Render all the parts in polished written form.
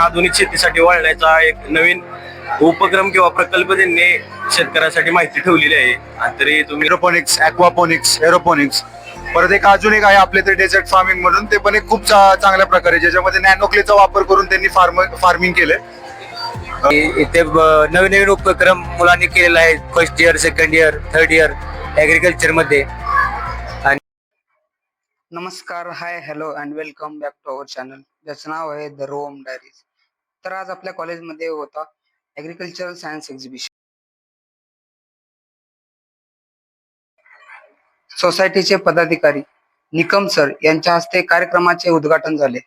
आधुनिक शेतीसाठी वळण्याचा एक नवीन उपक्रम किंवा प्रकल्प त्यांनी शेतकऱ्यासाठी माहिती ठेवलेली आहे. आणि तरी तुम्ही एरोपोनिक्स, ॲक्वापोनिक्स, एरोपोनिक्स, परत एक अजून एक आहे आपले ते डेझर्ट फार्मिंग म्हणून, ते पण एक खूप चांगल्या प्रकारे ज्याच्यामध्ये नॅनो क्लेचा वापर करून त्यांनी फार्मिंग केलंय. इथे नवीन नवीन उपक्रम मुलांनी केलेला आहे. First year, second year, third year agriculture मध्ये. नमस्कार, hi, hello and welcome back to our channel, ज्याचं नाव आहे द रोम डायरीज. तर आज आपल्या कॉलेजमध्ये होता ॲग्रिकल्चरल सायन्स एक्झिबिशन. सोसायटीचे पदाधिकारी निकम सर यांच्या हस्ते कार्यक्रमाचे उद्घाटन झाले.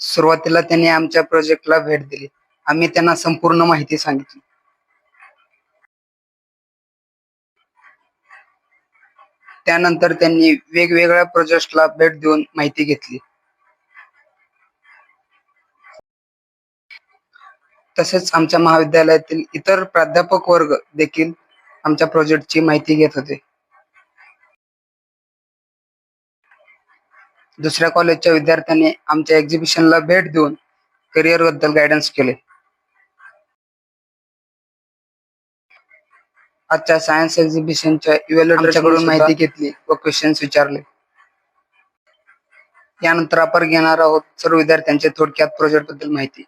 सुरुवातीला त्यांनी आमच्या प्रोजेक्टला भेट दिली. आम्ही त्यांना संपूर्ण माहिती सांगितली. त्यानंतर त्यांनी वेगवेगळ्या प्रोजेक्टला भेट देऊन माहिती घेतली. तसेच आमच्या महाविद्यालयातील इतर प्राध्यापक वर्ग देखील आमच्या प्रोजेक्टची माहिती घेत होते. दुसऱ्या कॉलेजच्या विद्यार्थ्यांनी आमच्या एक्झिबिशनला भेट देऊन करिअर बद्दल गायडन्स केले. आजच्या सायन्स एक्झिबिशनच्या इव्हॅल्युएटरकडून माहिती घेतली व क्वेश्चन्स विचारले. यानंतर आपण घेणार आहोत सर्व विद्यार्थ्यांचे थोडक्यात प्रोजेक्ट बद्दल माहिती.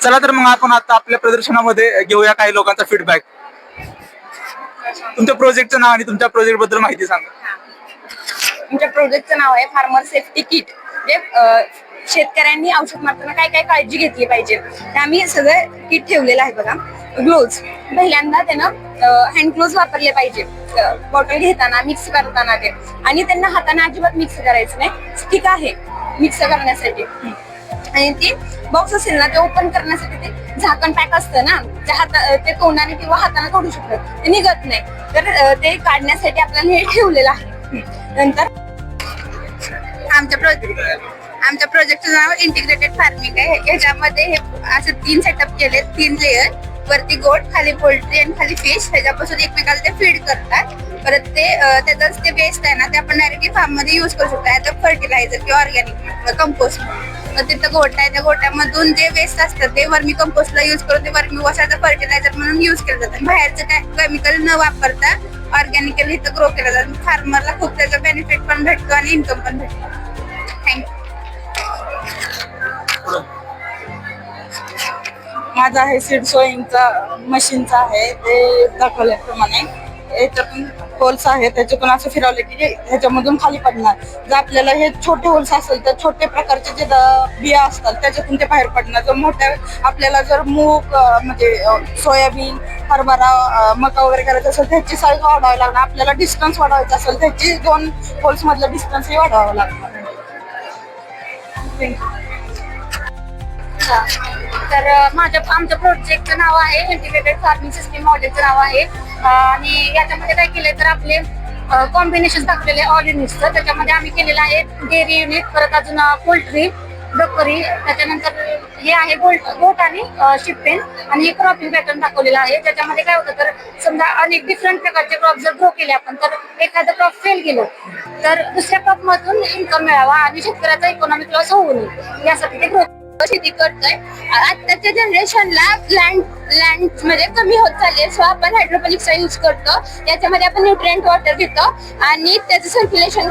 चला तर मग आपण आता आपल्या प्रदर्शनामध्ये घेऊया काही लोकांचा फीडबॅक. तुमच्या प्रोजेक्टचं नाव आणि तुमच्या प्रोजेक्ट बद्दल माहिती सांगा. आमच्या प्रोजेक्टचं नाव आहे फार्मर सेफ्टी किट. म्हणजे शेतकऱ्यांनी औषध मारताना काय काय काळजी घेतली पाहिजे ते आम्ही सगळं किट ठेवलेलं आहे बघा. ग्लोव्ज, पहिल्यांदा त्यानं हँड ग्लोव्ज वापरले पाहिजे बॉटल घेताना, मिक्स करताना ते, आणि त्यांना हाताने अजिबात मिक्स करायचं नाही. स्टिक आहे मिक्स करण्यासाठी, आणि ती बॉक्स असेल ना ते ओपन करण्यासाठी ते झाकण पॅक असतं ना, ते तोंडाने किंवा हाताने तोडू शकतात, ते निघत नाही. तर ते काढण्यासाठी आपल्याला हे ठेवलेलं आहे. नंतर आमच्या प्रोजेक्टचं नाव इंटिग्रेटेड फार्मिंग आहे. याच्यामध्ये हे असे 3 सेटअप केले, 3 लेअर, वरती गोट, खाली पोल्ट्री आणि खाली फिश. त्याच्यापासून एकमेकाला ते फीड करतात. परत ते त्याचं ते वेस्ट आहे ना ते आपण डायरेक्टली फार्म मध्ये युज करू शकतो ऍज अ फर्टिलायझर किंवा ऑर्गॅनिक कंपोस्ट. तिथं गोठा आहे, त्या गोठ्यामधून जे वेस्ट असतं ते वर्मी कंपोस्टला युज करून ते वर्मी वॉशचं फर्टिलायझर म्हणून युज केलं जातं. बाहेरचं काय केमिकल न वापरता ऑर्गॅनिकली इथं ग्रो केलं जातं. फार्मरला खूप त्याचा बेनिफिट पण भेटतो आणि इन्कम पण भेटतो. थँक्यू. माझा आहे सीड सोईंगचा मशीनचा आहे, ते दाखवल्याप्रमाणे. याच्यातून होल्स आहे, त्याच्यातून असं फिरवले की ह्याच्यामधून खाली पडणार. जर आपल्याला हे छोटे होल्स असेल तर छोटे प्रकारचे जे बिया असतात त्याच्यातून ते बाहेर पडणार. जर मोठ्या आपल्याला जर मूग म्हणजे सोयाबीन, हरभरा, मका वगैरे करायचं असेल त्याची साईज वाढवावी लागणार. आपल्याला डिस्टन्स वाढवायचं असेल त्याची 2 होल्स मधलं डिस्टन्सही वाढवावं लागणार. तर आमच्या प्रोजेक्टचं नाव आहे इंटिग्रेटेड फार्मिंग सिस्टीम मॉडेलचं नाव आहे. आणि याच्यामध्ये काय केलंय तर आपले कॉम्बिनेशन दाखवलेले ऑल युनिट्सचं. त्याच्यामध्ये आम्ही केलेलं आहे डेअरी युनिट, परत अजून पोल्ट्री, बकरी, त्याच्यानंतर हे आहे गोट आणि शिप्पेन, आणि हे क्रॉपिंग पॅटर्न दाखवलेला आहे. त्याच्यामध्ये काय होतं तर समजा अनेक डिफरंट प्रकारचे क्रॉप जर ग्रो केले आपण, तर एखादं क्रॉप फेल गेलो तर दुसऱ्या क्रॉप मधून इन्कम मिळावा आणि शेतकऱ्याचा इकॉनॉमिक लॉस होऊ नये यासाठी ते ग्रो शेती करतोय. आताच्या जनरेशनला लँड म्हणजे कमी होत चालली, सो आपण हायड्रोपोनिक्सचा यूज करतो. याच्यामध्ये आपण न्यूट्रिएंट वॉटर घेतो आणि त्याचं सर्क्युलेशन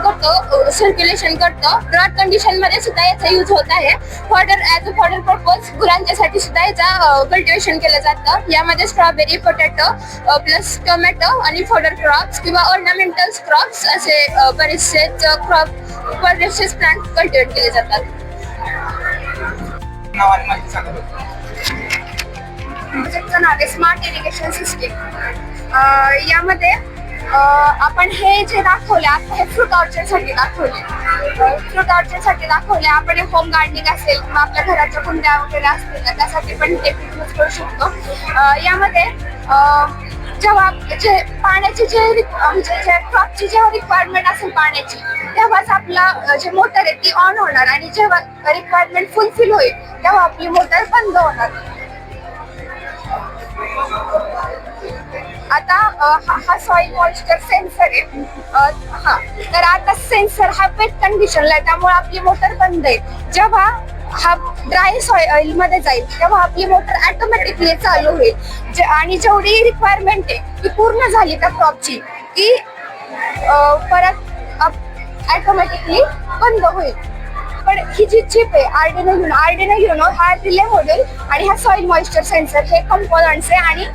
करतो. ड्रॉट कंडिशन मध्ये सुद्धा याचा यूज होत आहे. ऍज अ फॉडर पर्पज गुरांच्यासाठी सुद्धा याचा कल्टिवेशन केलं जातं. यामध्ये स्ट्रॉबेरी, पोटॅटो प्लस टोमॅटो आणि फॉडर क्रॉप्स किंवा ऑर्नामेंटल क्रॉप्स असे बरेचसे प्लांट कल्टिवेट केले जातात. प्रोजेक्टचं नाव आहे स्मार्ट इरिगेशन सिस्टीम. यामध्ये आपण हे जे दाखवले आता हे फ्रूट ऑर्चर्डसाठी दाखवले. आपण होम गार्डनिंग असेल किंवा आपल्या घराच्या कुंड्या वगैरे असतील ना त्यासाठी पण ते यूज करू शकतो. यामध्ये जेव्हा पाण्याची क्रॉपची जेव्हा रिक्वायरमेंट असेल पाण्याची, तेव्हाच आपला जे मोटर आहे ती ऑन होणार, आणि जेव्हा रिक्वायरमेंट फुलफिल होईल तेव्हा आपली मोटर बंद होणार. आता हा सॉइल मॉइश्चर सेन्सर आहे. हा तर आता सेन्सर हा वेट कंडिशनला आहे, त्यामुळे आपली मोटर बंद आहे. जेव्हा हा ड्राय सॉइल मध्ये जाईल तेव्हा आपली मोटर ऑटोमॅटिकली चालू होईल. आणि जेवढी रिक्वायरमेंट आहे ती पूर्ण झाली त्या क्रॉपची की परत ऑटोमॅटिकली बंद होईल. पण ही जी चिप आहे आर्डिनो युनो हा रिले मॉड्यूल आणि हा सॉइल मॉइश्चर सेन्सर हे कंपोनंट्स आहे आणि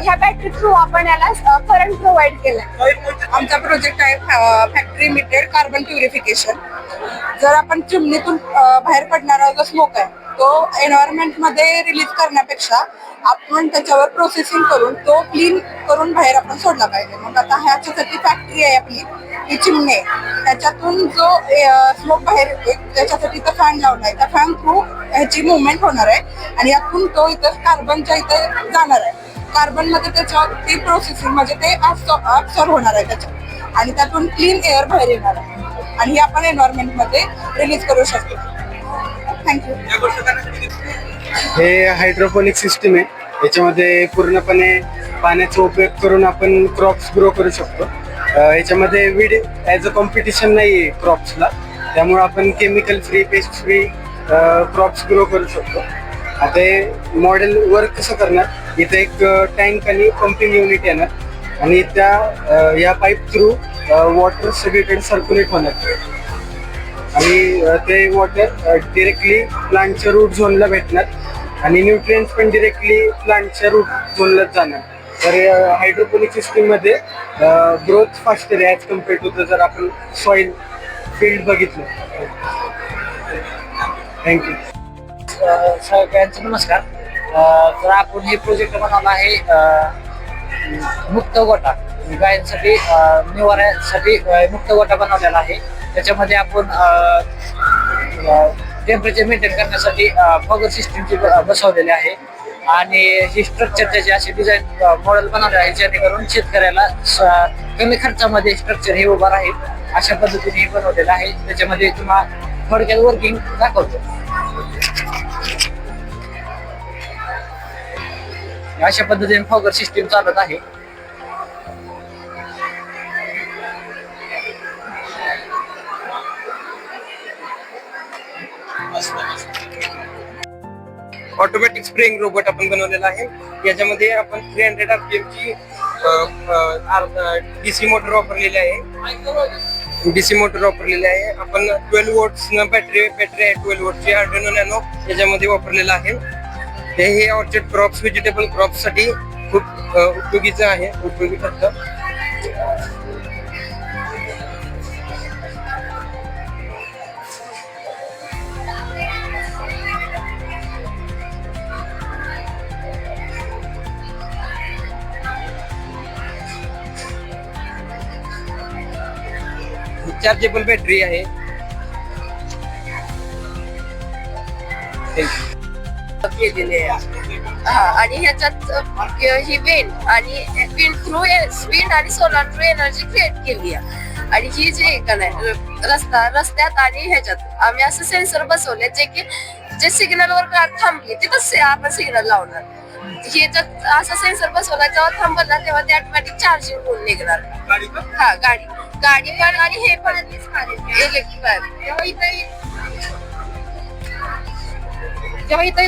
ह्या बॅटरी थ्रू आपण याला करंट प्रोव्हाइड केलाय. आमचा प्रोजेक्ट आहे फॅक्टरी इमिटेड कार्बन प्युरिफिकेशन. जर आपण चिमणीतून बाहेर पडणारा जो स्मोक आहे तो एन्व्हायरमेंट मध्ये रिलीज करण्यापेक्षा आपण त्याच्यावर प्रोसेसिंग करून तो क्लीन करून बाहेर आपण सोडला पाहिजे. मग आता ह्याच्यासाठी फॅक्टरी आहे आपली, ही चिमणी आहे, त्याच्यातून जो स्मोक बाहेर येतोय त्याच्यासाठी तो फॅन लावलाय. त्या फॅन थ्रू ह्याची मुवमेंट होणार आहे आणि यातून तो इथं कार्बनच्या इथे जाणार आहे. कार्बन मध्ये त्याच्यावर ती प्रोसेसिंग म्हणजे ते ऍब्सॉर्ब होणार आहे त्याच्यात आणि त्यातून क्लीन एअर बाहेर येणार आहे आणि हे आपण एन्व्हायरमेंट मध्ये रिलीज करू शकतो. थँक्यू. हे हायड्रोपोनिक सिस्टीम आहे. याच्यामध्ये पूर्णपणे पाण्याचा उपयोग करून आपण क्रॉप्स ग्रो करू शकतो. याच्यामध्ये वीड ॲज अ कॉम्पिटिशन नाही आहे क्रॉप्सला, त्यामुळे आपण chemical free paste free crops grow करू शकतो. आता हे मॉडेल वर्क कसं करणार, इथं एक टँक आणि पंपिंग युनिट येणार आणि या पाईप थ्रू वॉटर सगळीकडे सर्क्युलेट होणार आणि ते वॉटर डिरेक्टली प्लांटच्या रूट झोनला भेटणार आणि न्यूट्रिएंट्स पण डिरेक्टली प्लांटच्या रूट झोनलाच जाणार. तर हायड्रोपोनिक सिस्टीममध्ये ग्रोथ फास्टर आहे ॲज कम्पेअर टू जर आपण सॉइल फील्ड बघितलं. थँक्यू. सगळ्यांचं नमस्कार. तर आपण हे प्रोजेक्ट बनवला आहे मुक्त गोटा गायांसाठी निवाऱ्यासाठी मुक्त गोटा बनवलेला आहे. त्याच्यामध्ये आपण टेम्परेचर मेंटेन करण्यासाठी फॉगर सिस्टीमची बसवलेली आहे आणि ही स्ट्रक्चर त्याचे असे डिझाईन मॉडेल बनवले आहे जेणेकरून शेतकऱ्याला कमी खर्चामध्ये स्ट्रक्चर हे उभं राहील अशा पद्धतीने हे बनवलेलं आहे. त्याच्यामध्ये तुम्हाला थोडक्यात वर्किंग दाखवतो. अशा पद्धतीने फॉगर सिस्टीम चालत आहे. ऑटोमॅटिक स्प्रेइंग रोबोट आपण बनवलेला आहे. याच्यामध्ये आपण 300 RPM ची डीसी मोटर वापरलेली आहे. डीसी मोटर वापरलेली आहे. आपण 12 वोल्ट्स बॅटरी आहे 12 वोल्टची आर्डिनो नॅनो याच्यामध्ये वापरलेला आहे. हे ऑर्चर्ड क्रॉप्स व्हेजिटेबल क्रॉप्स साठी खूप उपयोगीचं आहे, उपयोगी ठरतं. चार्जेबल बॅटरी आहे. आणि ह्याच्यात ही विंड आणि विंड थ्रू विंड आणि सोलार थ्रू एनर्जी क्रिएट केली आहे. आणि ही जी का नाही रस्त्यात आणि ह्याच्यात आम्ही असं सेन्सर बसवले जे सिग्नलवर कार थांबली तिथंच आपण सिग्नल लावणार. ह्याच्यात असा सेन्सर बसवला जेव्हा थांबला तेव्हा ते ऑटोमॅटिक चार्जिंग होऊन निघणार. हा गाडी पण आणि हे पण इलेक्ट्रिक जेव्हा इथं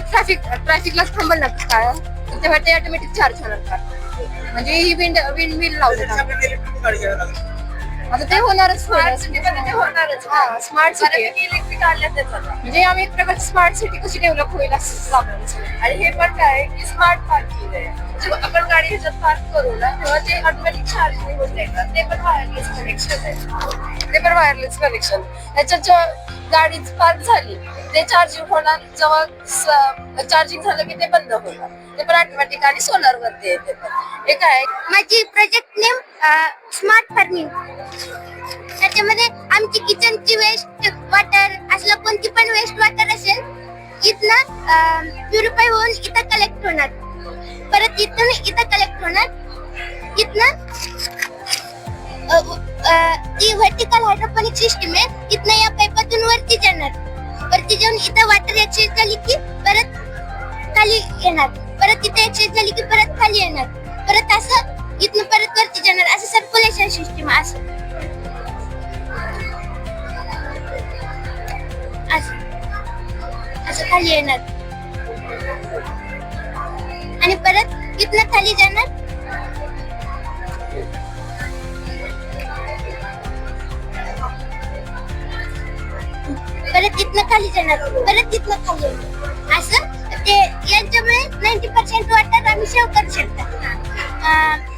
ट्रॅफिकला थांबल ना काय तेव्हा ते ऑटोमॅटिक चार्ज होणार कार. म्हणजे ही विंड मिल लावली आता ते होणारच. स्मार्ट सिटी इलेक्ट्रिक आल्या त्याचा म्हणजे आम्ही एक प्रकारची स्मार्ट सिटी कशी डेव्हलप होईल असं लागलं. आणि हे पण काय की स्मार्ट पार्किंग आहे. जेव्हा आपण गाडी ह्याच्यात पार्क करू ना तेव्हा ते ऑटोमॅटिक चार्जिंग होऊन येतात. ते पण वायरलेस कनेक्शन त्याच्यात गाडी पार्क झाली ते चार्जिंग होणार. जेव्हा चार्जिंग झालं की ते बंद होणार. ते पण ऑटोमॅटिक आणि सोलर वरती येते. हे काय माझी प्रोजेक्ट नेम स्मार्ट फार्मिंग. त्याच्यामध्ये आमची किचनची वेस्ट वॉटर असलं कोणती पण वेस्ट वॉटर असेल इथनं प्युरिफाय होऊन इथं कलेक्ट होणार. परत इथं कलेक्ट होणार. इथनं ती व्हर्टिकल हायड्रोपोनिक सिस्टीम आहे. इथनं या पाईपातून वरती जाणार. वरती जाऊन इथं वॉटर एक्सचेंज झाली की परत खाली येणार. परत इथं एक्सचेंज झाली की परत खाली येणार. परत असं इथनं परत वरती जाणार असं सर्क्युलेशन सिस्टीम असं असं खाली येणार आणि परत इथनं खाली जाणार परत इथनं खाली जाणार परत इथनं खाली येणार असं ते यांच्यामुळे 90% वॉटर आम्ही सेव्ह करू शकतो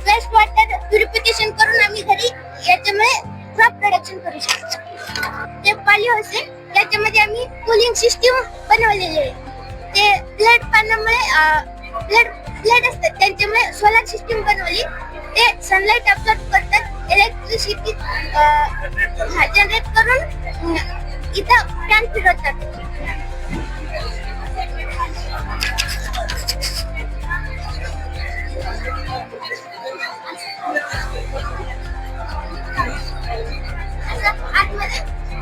प्लस वॉटर प्युरिफिकेशन करून आम्ही घरी याच्यामुळे क्रॉप प्रोडक्शन करू शकतो ते पॉलीहाऊस आहे त्याच्यामध्ये आम्ही कूलिंग सिस्टीम बनवलेली आहे ते फ्लड पाण्यामुळे फ्लड असतात त्यांच्यामुळे सोलार सिस्टीम बनवली ते सनलाईट अब्सॉर्ब करतात इलेक्ट्रिसिटी जनरेट करून इथं फॅन फिरवतात आतमध्ये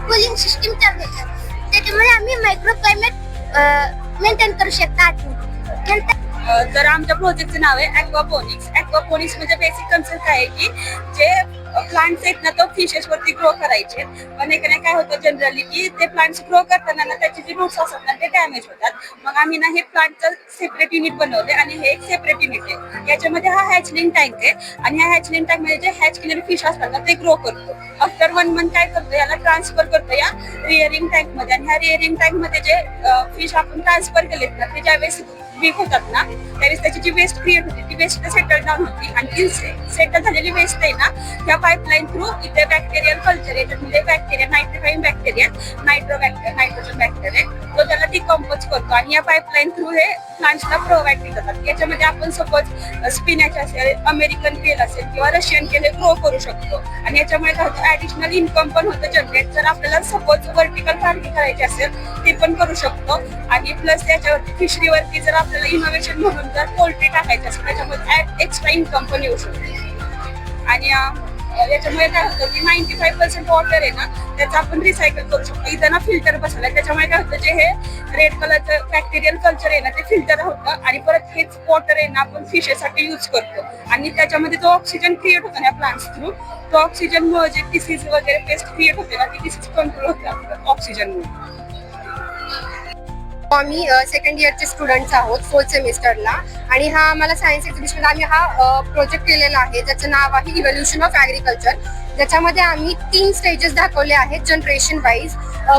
कूलिंग सिस्टीम चालू होतात त्याच्यामुळे आम्ही मायक्रो क्लायमेट मेंटेन करू शकतो आतमध्ये तर आमच्या प्रोजेक्टचे नाव आहे ॲक्वापोनिक्स. ॲक्वापोनिक्स म्हणजे बेसिक कन्सेप्ट आहे की जे प्लांट्स आहेत ना तो फिशेस वरती ग्रो करायचे. पण एकाने काय होतं जनरली की ते प्लांट्स ग्रो करताना ना त्याचे जे रूट्स असतात ना ते डॅमेज होतात. मग आम्ही ना हे प्लांटचं सेपरेट युनिट बनवले आणि हे एक सेपरेट युनिट आहे. याच्यामध्ये हा हॅचलिंग टँक आहे आणि ह्या हॅचलिंग टँक मध्ये जे हॅच केलेले फिश असतात ना ते ग्रो करतो. आफ्टर 1 मंथ काय करतो याला ट्रान्सफर करतो या रिअरिंग टँक मध्ये आणि ह्या रिअरिंग टँक मध्ये जे फिश आपण ट्रान्सफर केलेत ना ते ज्यावेळेस वीक होतात ना त्यावेळेस त्याची जी वेस्ट क्रिएट होती ती वेस्ट सेटल डाऊन होती आणि ती सेटल झालेली वेस्ट आहे ना त्या पाईपलाईन थ्रू इथे बॅक्टेरियल कल्चर याच्यामध्ये बॅक्टेरिया नायट्रिफाईंग बॅक्टेरिया नायट्रोजन बॅक्टेरिया तो त्याला डिकम्पोज करतो आणि या पाईपलाईन थ्रू हे प्लांट्सला प्रोव्हाइड केले जातात. याच्यामध्ये आपण सपोज स्पिनॅच असेल अमेरिकन केल असेल किंवा रशियन केल ग्रो करू शकतो आणि याच्यामुळे काय होतं ऍडिशनल इन्कम पण होतं जनरेट. जर आपल्याला सपोज वर्टिकल फार्मिंग करायची असेल ते पण करू शकतो आणि प्लस त्याच्यावरती फिशरीवरती जर आपल्याला इनोव्हेशन म्हणून जर पोल्ट्री टाकायचं असेल त्याच्यामध्ये एक्स्ट्रा इन्कम पण येऊ शकतो. आणि याच्यामुळे काय होतं की 95% वॉटर आहे ना त्याचं आपण रिसायकल करू शकतो. इथं ना फिल्टर बसवला त्याच्यामुळे काय होतं जे हे रेड कलरचं बॅक्टेरियल कल्चर आहे ना ते फिल्टर होतं आणि परत हेच वॉटर आहे ना आपण फिशेसाठी यूज करतो आणि त्याच्यामध्ये जो ऑक्सिजन क्रिएट होतो ना प्लांट्स थ्रू तो ऑक्सिजनमुळे जे डिसीज वगैरे पेस्ट क्रिएट होते ना ती डिसीज कंट्रोल होते ऑक्सिजनमुळे. आम्ही सेकंड इयरचे स्टुडंट्स आहोत 4th सेमिस्टरला आणि हा आम्हाला सायन्स एक्झिबिशन आम्ही हा प्रोजेक्ट केलेला आहे ज्याचं नाव आहे इव्होल्युशन ऑफ ॲग्रिकल्चर. ज्याच्यामध्ये आम्ही 3 स्टेजेस दाखवले आहेत जनरेशन वाईज.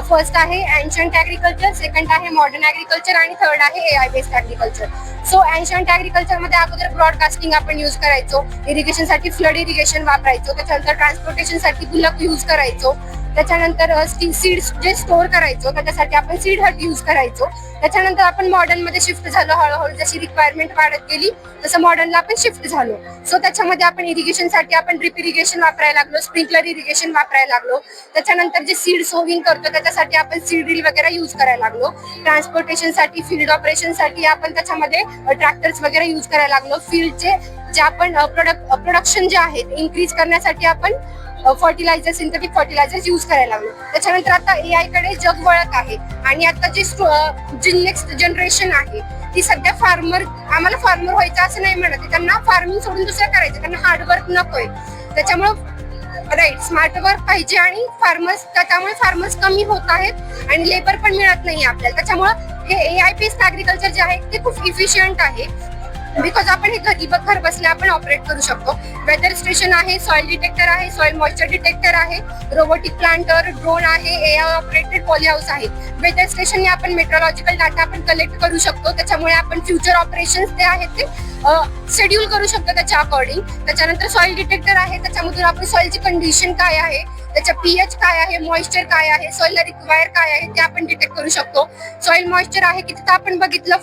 फर्स्ट आहे एन्शंट ॲग्रिकल्चर, सेकंड आहे मॉडर्न ॲग्रिकल्चर आणि थर्ड आहे AI based agriculture. So ancient ॲग्रिकल्चरमध्ये अगोदर ब्रॉडकास्टिंग आपण यूज करायचो, इरिगेशनसाठी फ्लड इरिगेशन वापरायचो, त्याच्यानंतर ट्रान्सपोर्टेशनसाठी बुलक यूज करायचो, त्याच्यानंतर सीड्स जे स्टोअर करायचो त्याच्यासाठी आपण सीड हट यूज करायचो. त्याच्यानंतर आपण मॉडर्नमध्ये शिफ्ट झालो हळूहळू जशी रिक्वायरमेंट वाढत गेली तसं मॉडर्नला आपण शिफ्ट झालो. सो त्याच्यामध्ये आपण इरिगेशनसाठी आपण ड्रिप इरिगेशन वापरायला लागलो, स्प्रिंकलर इरिगेशन वापरायला लागलो. त्याच्यानंतर जे सीड सोविंग करतो त्याच्यासाठी आपण सीड ड्रिल वगैरे यूज करायला लागलो. ट्रान्सपोर्टेशनसाठी फील्ड ऑपरेशनसाठी आपण त्याच्यामध्ये ट्रॅक्टर्स वगैरे यूज करायला लागलो. फील्डचे जे आपण प्रोडक्शन जे आहेत इन्क्रीज करण्यासाठी आपण फर्टिलायझर सिंथेटिक फर्टिलायझर्स यूज करायला लागलो. त्याच्यानंतर आता AI कडे जग वळत आहे आणि आता जी नेक्स्ट जनरेशन आहे ती सध्या आम्हाला फार्मर व्हायचं असं नाही म्हणत, त्यांना फार्मिंग सोडून दुसरं करायचं, त्यांना हार्डवर्क नकोय. त्याच्यामुळं राईट स्मार्ट वर्क पाहिजे आणि त्याच्यामुळे फार्मर्स कमी होत आहेत आणि लेबर पण मिळत नाही आपल्याला. त्याच्यामुळं हे AI बेस्ड ॲग्रिकल्चर जे आहे ते खूप इफिशियंट आहे बिकॉज आपण हे घर बसल्या आपण ऑपरेट करू शकतो. वेदर स्टेशन आहे, सॉइल डिटेक्टर आहे, सॉइल मॉइश्चर डिटेक्टर आहे, रोबोटिक प्लांटर, ड्रोन आहे, AI ऑपरेटेड पॉली हाऊस आहे. वेदर स्टेशनने आपण मेट्रोलॉजिकल डाटा आपण कलेक्ट करू शकतो. त्याच्यामुळे आपण फ्युचर ऑपरेशन्स ते आहेत ते शेड्यूल करू शकतो त्याच्या अकॉर्डिंग. त्याच्यानंतर सॉइल डिटेक्टर आहे, त्याच्यामधून आपण सॉइलची कंडिशन काय आहे, त्याच्या pH काय आहे, मॉइश्चर काय आहे, सॉइलला रिक्वायर काय आहे ते आपण डिटेक्ट करू शकतो. सॉइल मॉइश्चर आहे की तिथं आपण बघितलं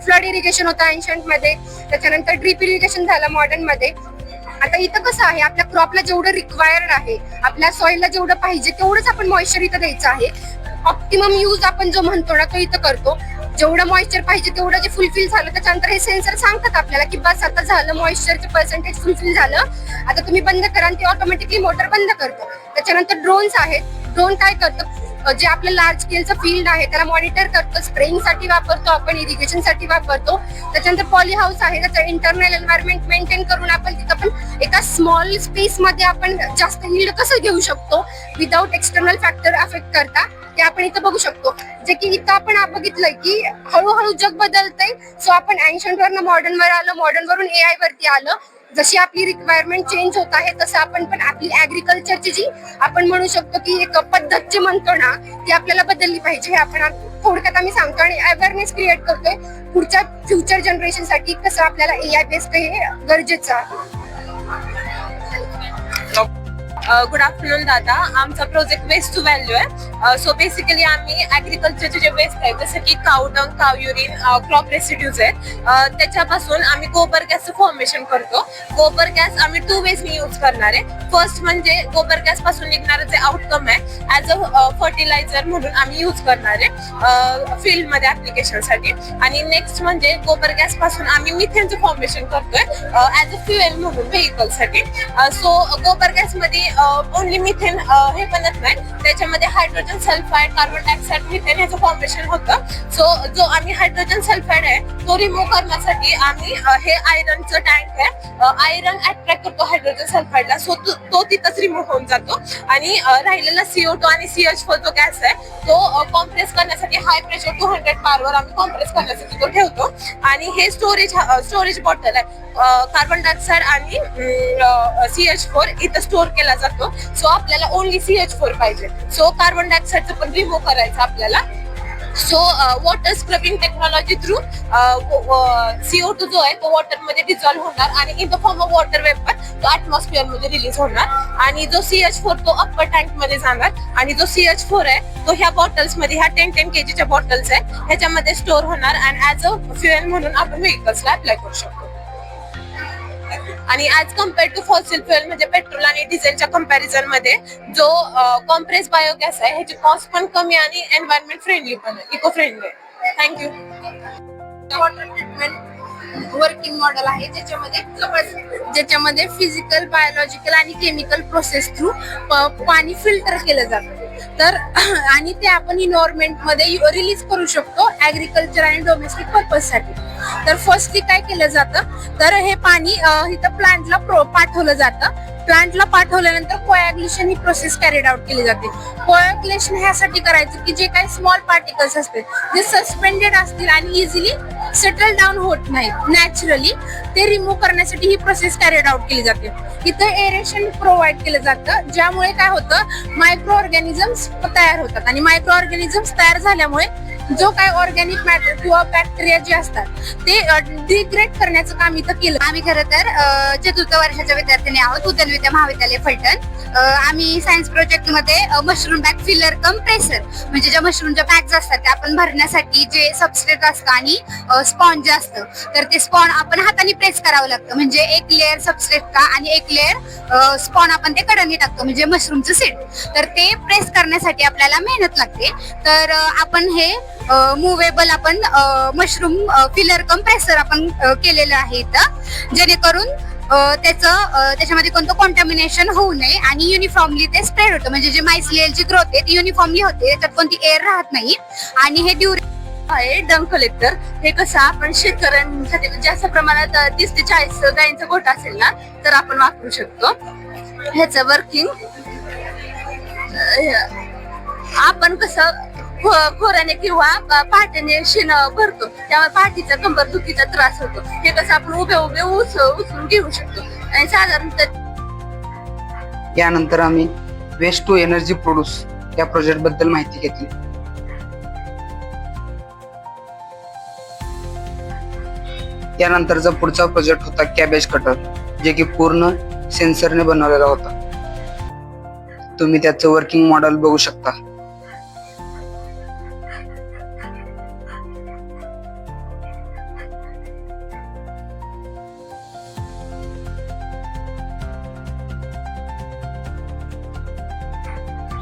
फ्लड इरिगेशन होतं एन्शंट मध्ये, त्याच्यानंतर ड्रिप इरिगेशन झालं मॉडर्न मध्ये. आता इथं कसं आहे आपल्या क्रॉपला जेवढं रिक्वायर्ड आहे, आपल्या सॉइलला जेवढं पाहिजे तेवढंच आपण मॉइश्चर इथं द्यायचं आहे. ऑप्टिमम यूज आपण जो म्हणतो ना तो इथं करतो. जेवढं मॉइश्चर पाहिजे तेवढं जे फुलफिल झालं त्याच्यानंतर हे सेन्सर सांगतात आपल्याला की बस आता झालं, मॉइश्चरचं पर्सेंटेज फुलफिल झालं, आता तुम्ही बंद करा आणि ते ऑटोमॅटिकली मोटर बंद करतो. त्याच्यानंतर ड्रोन्स आहेत. ड्रोन काय करतं जे आपलं लार्ज स्केलचं फील्ड आहे त्याला मॉनिटर करतो, स्प्रेइंग साठी वापरतो आपण, इरिगेशन साठी वापरतो. त्याच्यानंतर पॉली हाऊस आहे, त्याचं इंटरनल एन्व्हायरमेंट मेंटेन करून आपण तिथं पण एका स्मॉल स्पेस मध्ये आपण जास्त यील्ड कसं घेऊ शकतो विदाउट एक्सटर्नल फॅक्टर अफेक्ट करता, ते आपण इथं बघू शकतो. जे की इथं आपण बघितलंय की हळूहळू जग बदलतंय. सो आपण एन्शंट वरनं मॉडर्न वर आलो, मॉडर्न वरून AI वरती आलं. जशी आपली रिक्वायरमेंट चेंज होत आहे तसं आपण पण आपली ऍग्रिकल्चरची जी आपण म्हणू शकतो की एक पद्धत जी म्हणतो ना ती आपल्याला बदलली पाहिजे. हे आपण थोडक्यात आम्ही सांगतो आणि अवेअरनेस क्रिएट करतोय पुढच्या फ्युचर जनरेशन साठी कसं आपल्याला AI बेस्ड हे गरजेचं आहे. गुड आफ्टरनून दादा. आमचा प्रोजेक्ट वेस्ट टू व्हॅल्यू आहे. सो बेसिकली आम्ही ऍग्रिकल्चरचे जे वेस्ट आहे जसं की काऊ डंग, काऊ युरिन, क्रॉप रेसिड्यूज आहेत त्याच्यापासून आम्ही गोबर गॅसचं फॉर्मेशन करतो. गोबर गॅस आम्ही 2 वेजनी यूज करणार आहे. फर्स्ट म्हणजे गोबर गॅस पासून निघणारं जे आउटकम आहे ऍज अ फर्टिलायझर म्हणून आम्ही यूज करणार आहे फील्डमध्ये ऍप्लिकेशनसाठी. आणि नेक्स्ट म्हणजे गोबर गॅस पासून आम्ही मिथेनचं फॉर्मेशन करतोय ऍज अ फ्युएल म्हणून व्हेकलसाठी. सो गोबर गॅस मध्ये ओनली मिथेन हे बनत नाही, त्याच्यामध्ये hydrogen sulphide, carbon dioxide, methane याचं फॉर्मेशन होतं. सो जो आम्ही हायड्रोजन सल्फाइड आहे तो रिमूव्ह करण्यासाठी आम्ही हे आयरनचं टँक आहे, आयरन अट्रॅक्ट करतो हायड्रोजन सल्फाइडला. सो तो तिथंच रिमूव्ह होऊन जातो आणि राहिलेला CO2 आणि CH4 जो गॅस आहे तो कॉम्प्रेस करण्यासाठी हाय प्रेशर 200 बार वर आम्ही कॉम्प्रेस करण्यासाठी तो ठेवतो. आणि हे स्टोरेज बॉटल आहे, कार्बन डायऑक्साइड आणि CH4 इथं स्टोअर केला जातो. सो आपल्याला ओनली CH4 पाहिजे. सो कार्बन डायऑक्साइडचं पण रिमूव्ह करायचं आपल्याला. So water scrubbing technology through CO2 जो आहे तो वॉटर मध्ये डिझॉल्व्ह होणार आणि in the form of water vapour तो ऍटमॉस्फिअर मध्ये रिलीज होणार. आणि जो CH4 तो अप्पर टँक मध्ये जाणार आणि जो CH4 आहे तो ह्या बॉटल्स मध्ये, ह्या 10 kg बॉटल्स आहे ह्याच्यामध्ये स्टोअर होणार आणि ऍज अ फ्युएल म्हणून आपण व्हेकल्सला अप्लाय करू शकतो. आणि as compare to fossil fuel म्हणजे पेट्रोल आणि डिझेलच्या कंपॅरिझन मध्ये जो कॉम्प्रेस बायोगॅस आहे ह्याची कॉस्ट पण कमी आणि एन्व्हायरमेंट फ्रेंडली पण आहे, इको फ्रेंडली आहे. Thank you. Water treatment working model आहे ज्याच्यामध्ये फिजिकल, बायोलॉजिकल आणि केमिकल प्रोसेस थ्रू पाणी फिल्टर केलं जातं. तर आणि ते आपण इन्व्हायरमेंट मध्ये रिलीज करू शकतो ऍग्रिकल्चर आणि डोमेस्टिक पर्पज साठी. तर फर्स्टली काय केलं जातं तर हे पाणी इथं प्लांटला पाठवलं जातं. प्लांटला पाठवल्यानंतर कोॲग्युलेशन ही प्रोसेस कॅरीड आउट केली जाते. कोॲग्युलेशन ह्यासाठी करायचं की जे काही स्मॉल पार्टिकल्स असतील जे सस्पेंडेड असतील आणि इझिली सेटल डाऊन होत नाहीत नॅचरली, ते रिमूव्ह करण्यासाठी ही प्रोसेस कॅरीड आउट केली जाते. इथं एरेशन प्रोव्हाइड केलं जातं ज्यामुळे काय होतं मायक्रो ऑर्गॅनिझम्स तयार होतात आणि मायक्रो ऑर्गॅनिझम्स तयार झाल्यामुळे जो काय ऑर्गॅनिक मॅटर किंवा बॅक्टेरिया जे असतात ते डिग्रेड करण्याचं काम इथं केलं. आम्ही खरं तर चतुर्थ वर्षाच्या विद्यार्थ्यांनी आहोत, उदयन विद्या महाविद्यालय फलटण. आम्ही सायन्स प्रोजेक्ट मध्ये मशरूम बॅग फिलर कंप्रेसर म्हणजे ज्या मशरूमच्या बॅग्स असतात त्या आपण भरण्यासाठी जे सबस्ट्रेट असतं आणि स्पॉन्ज जे असतं तर ते स्पॉन आपण हाताने प्रेस करावं लागतं. म्हणजे एक लेअर सबस्ट्रेट का आणि एक लेअर स्पॉन आपण ते कडनी टाकतो म्हणजे मशरूमचं सेट. तर ते प्रेस करण्यासाठी आपल्याला मेहनत लागते. तर आपण हे मुव्हेबल आपण मशरूम फिलर कंप्रेसर आपण केलेलं आहे इथं, जेणेकरून त्याच्यामध्ये कोणतं कॉन्टॅमिनेशन होऊ नये आणि युनिफॉर्मली ते स्प्रेड होतं. म्हणजे जे मायसिलियलची ग्रोथ आहे ती युनिफॉर्मली होते, त्याच्यात कोणती एअर राहत नाही. आणि हे आहे डंग कलेक्टर. हे कसं आपण शेतकऱ्यांसाठी जास्त प्रमाणात 30 ते 40 गायींचा गोठा असेल ना तर आपण वापरू शकतो. ह्याचं वर्किंग आपण कसं खोऱ्याने किंवा पहाटेने शेण भरतो त्यामुळे पाठीचा कंबर दुखीचा त्रास होतो. हे कसं आपण उभे उचलून घेऊ शकतो. आणि साधारणतः यानंतर आम्ही वेस्ट टू एनर्जी प्रोड्यूस या प्रोजेक्ट बद्दल माहिती घेतली. त्यानंतरचा पुढचा प्रोजेक्ट होता कॅबेज कटर, जे की पूर्ण सेन्सरने बनवलेला होता. तुम्ही त्याचं वर्किंग मॉडेल बघू शकता.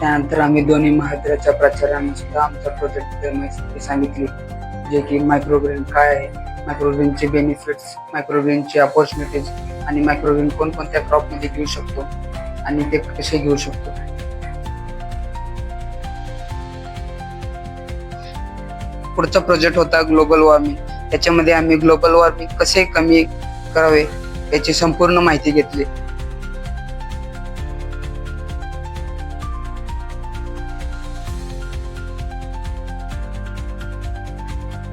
त्यानंतर आम्ही दोन्ही महाविद्यालयाच्या प्राचार्यांना सुद्धा आमचा प्रोजेक्ट माहिती सांगितली, जे की मायक्रोग्रीन काय आहे, मायक्रोग्रीनचे बेनिफिट्स, मायक्रोग्रीनचे अपॉर्च्युनिटीज आणि मायक्रोग्रीन कोणकोणत्या क्रॉप मध्ये घेऊ शकतो आणि ते कसे घेऊ शकतो. पुढचा प्रोजेक्ट होता ग्लोबल वॉर्मिंग. त्याच्यामध्ये आम्ही ग्लोबल वॉर्मिंग कसे कमी करावे याची संपूर्ण माहिती घेतली.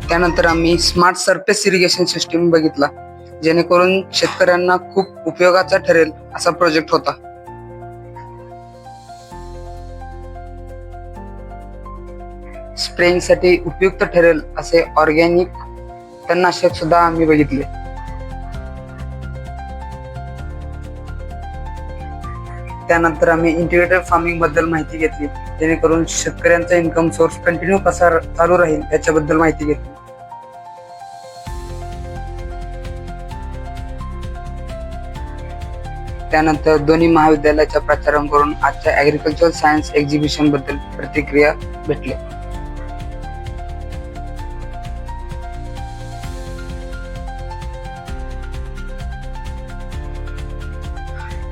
त्यानंतर आम्ही स्मार्ट सरफेस इरिगेशन सिस्टीम बघितला, जेणेकरून शेतकऱ्यांना खूप उपयोगाचा ठरेल असा प्रोजेक्ट होता. स्प्रेइंग साठी उपयुक्त ठरेल असे ऑर्गॅनिक तणनाशक सुद्धा आम्ही बघितले. त्यानंतर आम्ही इंटिग्रेटेड फार्मिंग बद्दल माहिती घेतली, जेणेकरून शेतकऱ्यांचा इन्कम सोर्स कंटिन्यू कसा चालू राहील त्याच्याबद्दल माहिती घेतली. त्यानंतर दोन्ही महाविद्यालयाच्या प्राचार्यांकडून आजच्या ऍग्रिकल्चर सायन्स एक्झिबिशन बद्दल प्रतिक्रिया भेटली.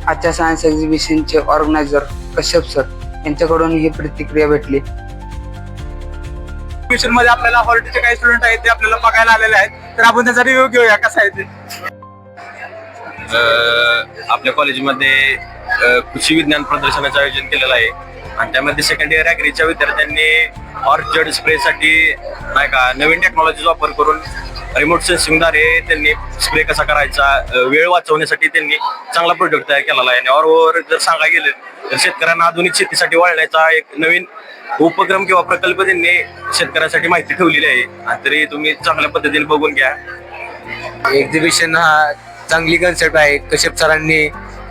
आजच्या सायन्स एक्झिबिशनचे ऑर्गनायझर कश्यप सर यांच्याकडून ही प्रतिक्रिया भेटली. एक्झिबिशन मध्ये आपल्याला हॉर्टिचे काही स्टुडंट आहेत ते आपल्याला बघायला आलेले आहेत, तर आपण त्याचा रिव्ह्यू घेऊया कसा आहे ते. आपल्या कॉलेजमध्ये कृषी विज्ञान प्रदर्शनाचं आयोजन केलेलं आहे आणि त्यामध्ये सेकंड इयर ॲग्रीच्या विद्यार्थ्यांनी ऑर्चर्ड स्प्रेसाठी नाही का नवीन टेक्नॉलॉजीचा वापर करून रिमोट सेन्सिंगद्वारे त्यांनी स्प्रे कसा करायचा वेळ वाचवण्यासाठी त्यांनी चांगला प्रोडक्ट तयार केलेला आहे. आणि ऑरओव्हर जर सांगायला गेलं तर शेतकऱ्यांना आधुनिक शेतीसाठी वळण्याचा एक नवीन उपक्रम किंवा प्रकल्प त्यांनी शेतकऱ्यांसाठी माहिती ठेवलेली आहे. आणि तरी तुम्ही चांगल्या पद्धतीने बघून घ्या. एक्झिबिशन हा चांगली कन्सेप्ट आहे. कश्यप सरांनी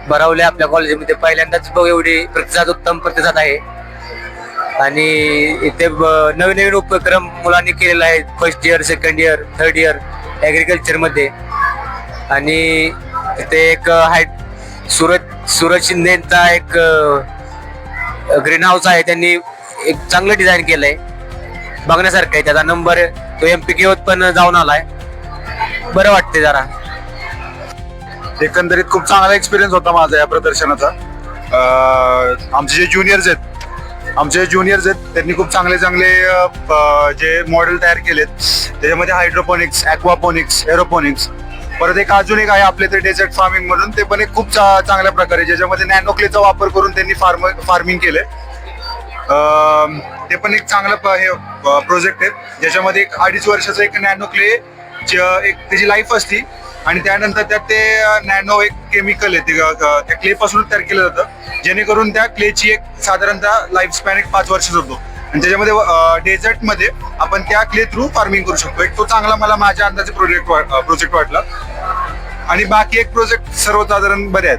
भरवले आपल्या कॉलेजमध्ये पहिल्यांदाच एवढी प्रतिसाद उत्तम प्रतिसाद आहे. आणि इथे नवीन नवीन उपक्रम मुलांनी केलेला आहे first year, second year, third year agriculture मध्ये. आणि इथे एक सूरज शिंदेचा एक ग्रीन हाऊस आहे, त्यांनी एक चांगलं डिझाईन केलंय, बघण्यासारखं आहे. त्याचा नंबर तो MPK होत पण जाऊन आलाय, बरं वाटते जरा. एकंदरीत खूप चांगला एक्सपिरियन्स होता माझा या प्रदर्शनाचा. आमचे जे ज्युनियर्स आहेत त्यांनी खूप चांगले जे मॉडेल तयार केलेत. त्याच्यामध्ये हायड्रोपोनिक्स, ॲक्वापोनिक्स, एरोपोनिक्स, परत अजून एक आहे आपल्या इथे डेझर्ट फार्मिंग म्हणून, ते पण एक खूप चांगल्या प्रकारे ज्याच्यामध्ये नॅनो क्लेचा वापर करून त्यांनी फार्मिंग केले. ते पण एक चांगलं हे प्रोजेक्ट आहे, ज्याच्यामध्ये एक 2.5 वर्षाचं एक नॅनो क्ले एक त्याची लाईफ असती आणि त्यानंतर त्यात ते नॅनो एक केमिकल आहे त्या क्ले पासून तयार केलं जातं, जेणेकरून त्या क्लेची एक साधारणतः लाईफ स्पॅन एक 5 वर्षाचा होतो. आणि त्याच्यामध्ये डेझर्ट मध्ये आपण त्या क्ले थ्रू फार्मिंग करू शकतो. एक तो चांगला मला माझ्या अंदाजे प्रोजेक्ट वाटला. आणि बाकी एक प्रोजेक्ट सर्वसाधारण बरे आहेत.